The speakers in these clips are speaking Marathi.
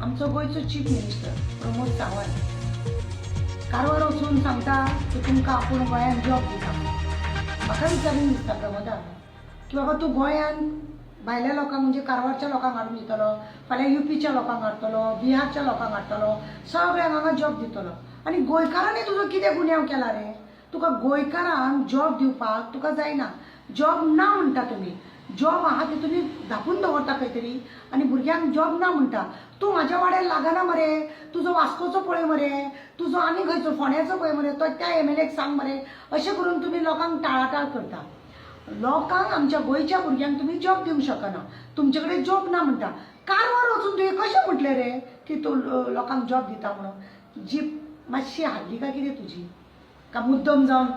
आमचो गोयचो चीफ मिनिस्टर प्रमोद सावंत कारवार वचून सांगता की तुमकां आपूण गोंयांत जॉब दिता. म्हाका विचारून दिसता प्रमोदा की बाबा तूं गोंयांत भायल्या लोकांक म्हणजे कारवारच्या लोकांक हाडून दितलो, फाल्यां युपीच्या लोकांक हाडटलो, बिहारच्या लोकांक हाडटलो, सगळ्यांक हांगा जॉब दितलो. आनी गोंयकारांनी तुजो कितें गुन्यांव केला रे? तुका गोंयकारांक जॉब दिवपाक तुका जायना. जॉब ना म्हणटा तुमी. जॉब आहा ते तुमी धापून दवरता खंय तरी आनी भुरग्यांक जॉब ना म्हणटा. तूं म्हाज्या वाड्यार लागना मरे, तुजो वास्कोचो पळय मरे, तुजो आनी खंयचो फोंड्याचो पळय मरे, तो त्या एमएलएक सांग मरे. अशें करून तुमी लोकांक टाळाटाळ करता. लोकांक आमच्या गोंयच्या भुरग्यांक तुमी जॉब दिवंक शकना. तुमचे कडेन जॉब ना म्हणटा. कारवार वचून तुवें कशें म्हटलें रे की तूं लोकांक जॉब दिता म्हणून? जीप मातशी हाडली काय कितें तुजी? का मुद्दम जावन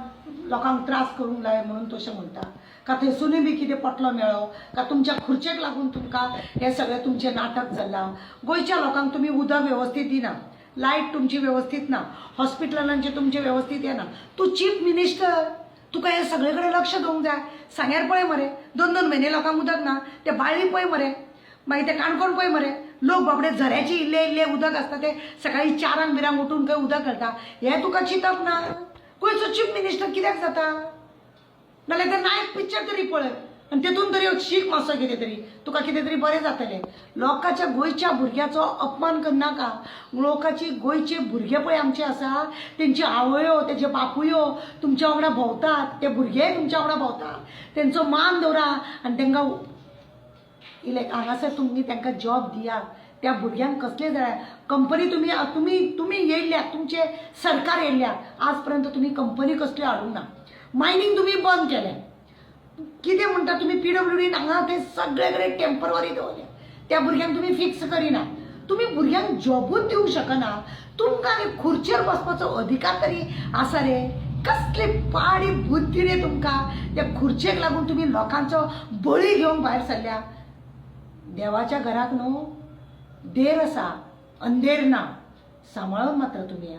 लोकांक त्रास करूंक लाय म्हणून तशें म्हणटा? का थंयसुनूय बी कितें पटलो मेळ्ळो? का तुमच्या खुर्चेक लागून तुमकां हें सगळें तुमचें नाटक जाल्लां? गोंयच्या लोकांक तुमी उदक वेवस्थीत दिना, लायट तुमची वेवस्थीत ना, हॉस्पिटलांचे तुमचे वेवस्थीत येना. तूं चीफ मिनिस्टर, तुका हे सगळे कडेन लक्ष दवरूंक जाय. सांग्यार पळय मरे, 2-2 म्हयने लोकांक उदक ना. ते बाळ्ळी पळय मरे, मागीर ते काणकोण पळय मरे. लोक बाबडे झऱ्याचे इल्ले इल्ले उदक आसता ते सकाळी 4 बिरांक उठून खंय उदक घालता. हें तुका चिंतप ना? गोंयचो चीफ मिनिस्टर कित्याक जाता? नाल्यार ते नायक पिक्चर तरी पळय आनी तेतून तरी शीक मातसो कितें तरी तुका कितें तरी बरें जातलें. लोकांच्या गोंयच्या भुरग्याचो अपमान करनाका. लोकांची गोंयचे भुरगे पळय आमचे आसा, तेंची आवयो तेजे बापूयो तुमच्या वांगडा भोंवतात, ते भुरगेय तुमच्या वांगडा भोंवतात. तेंचो मान दवरा आनी तांकां इलेक्ट हांगासर तुमी तांकां जॉब दियात. त्या भुरग्यांक कसले जाय कंपनी तुमी तुमी तुमी येयल्यात, तुमचे सरकार येयल्यात, आज पर्यंत तुमी कंपनी कसल्यो हाडूंक ना. मायनिंग तुमी बंद केलें. कितें म्हणटा तुमी PWD हांगा ते सगळे कडेन टेम्पररी दवरल्या. त्या भुरग्यांक तुमी फिक्स करिना. तुमी भुरग्यांक जॉबूच दिवंक शकना. तुमकां खुर्चेर बसपाचो अधिकार तरी आसा रे? कसली पाडी बुद्धी रे तुमकां? त्या खुर्चेक लागून तुमी लोकांचो बळी घेवंक भायर सरल्या. देवाच्या घराक न्हू देर आसा, अंधेर ना. सांबाळून मात्र तुमी.